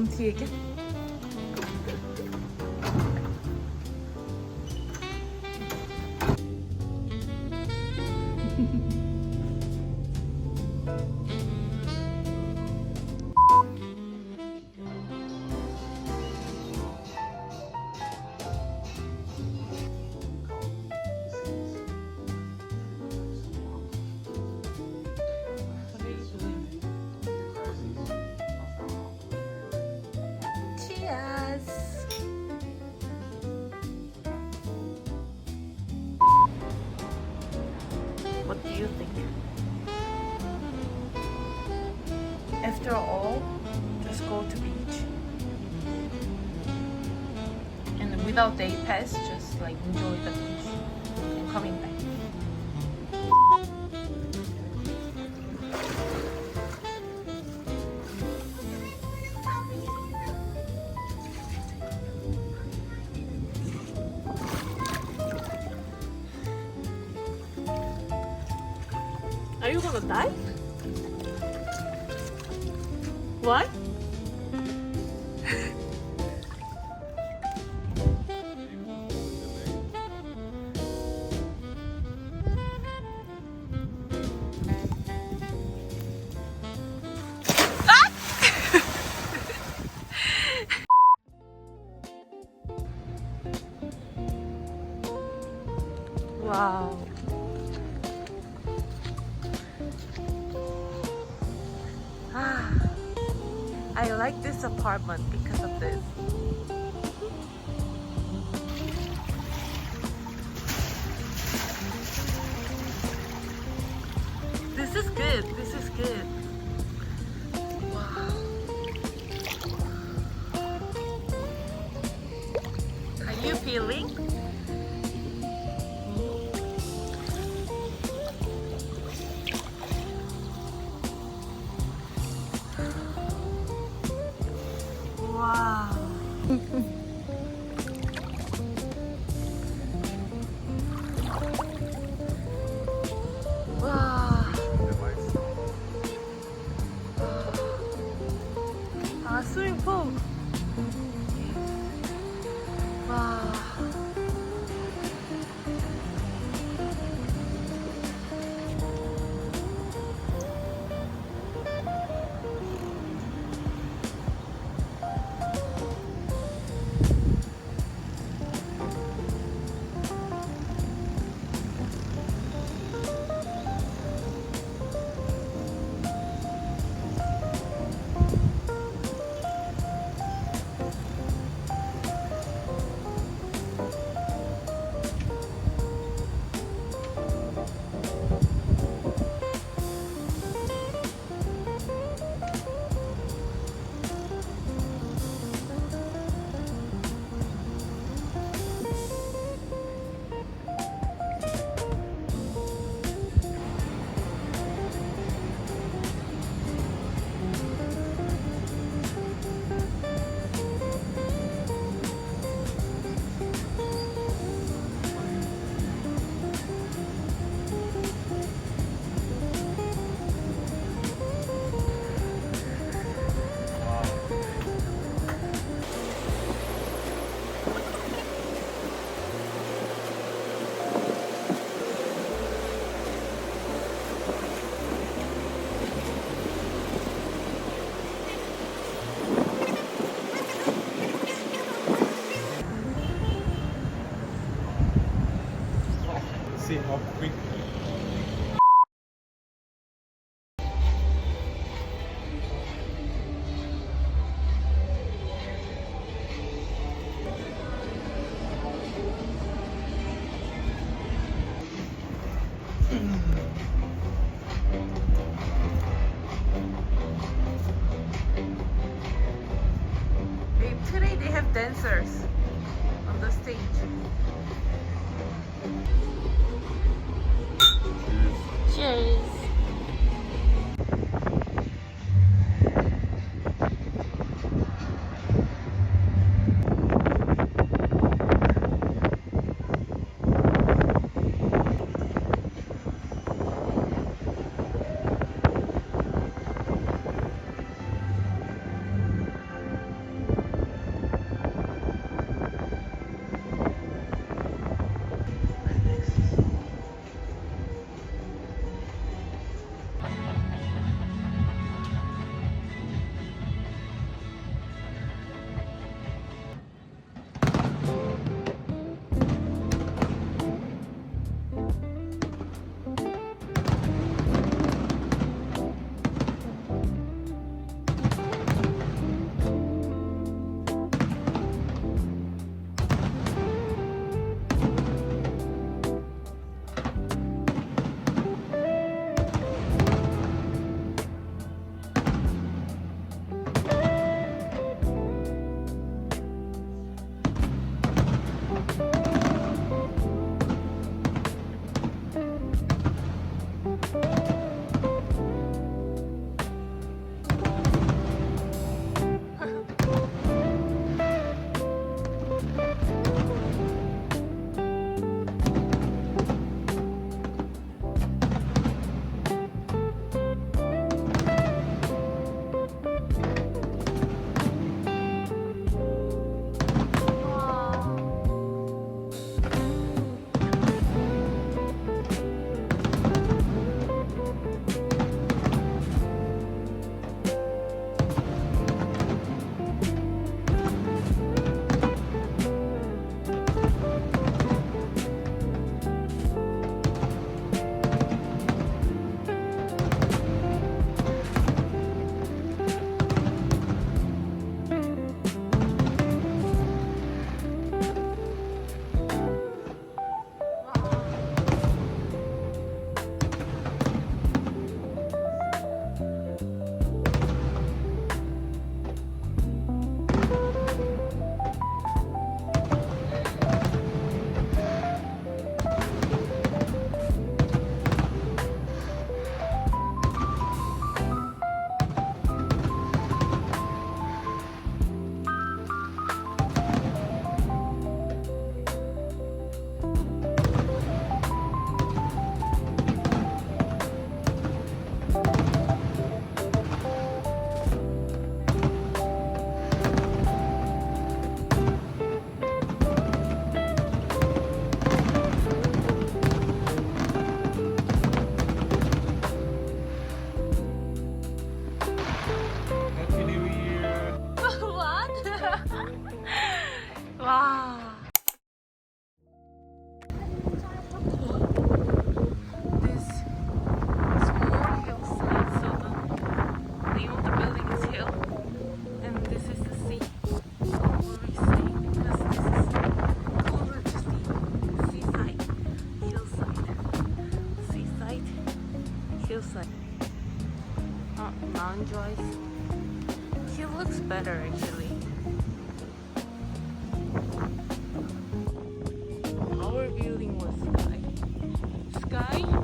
몬티에게? Cheers! What do you think? After all, just go to beach. And without day pass, just like enjoy the beach and coming back. Are you gonna die? Why? Wow. I like this apartment because of this. This is good. This is good. Wow. Are you feeling? Wow. 와. 아, 스위밍풀. 와. See how quick. Today they have dancers on the stage. Cheers. 와. This small hillside, so the name of the building is Hill, and this is the sea. Where we stay because this is closer to seaside, seaside, hillside. Mount Joyce. He looks better actually. Our building was sky.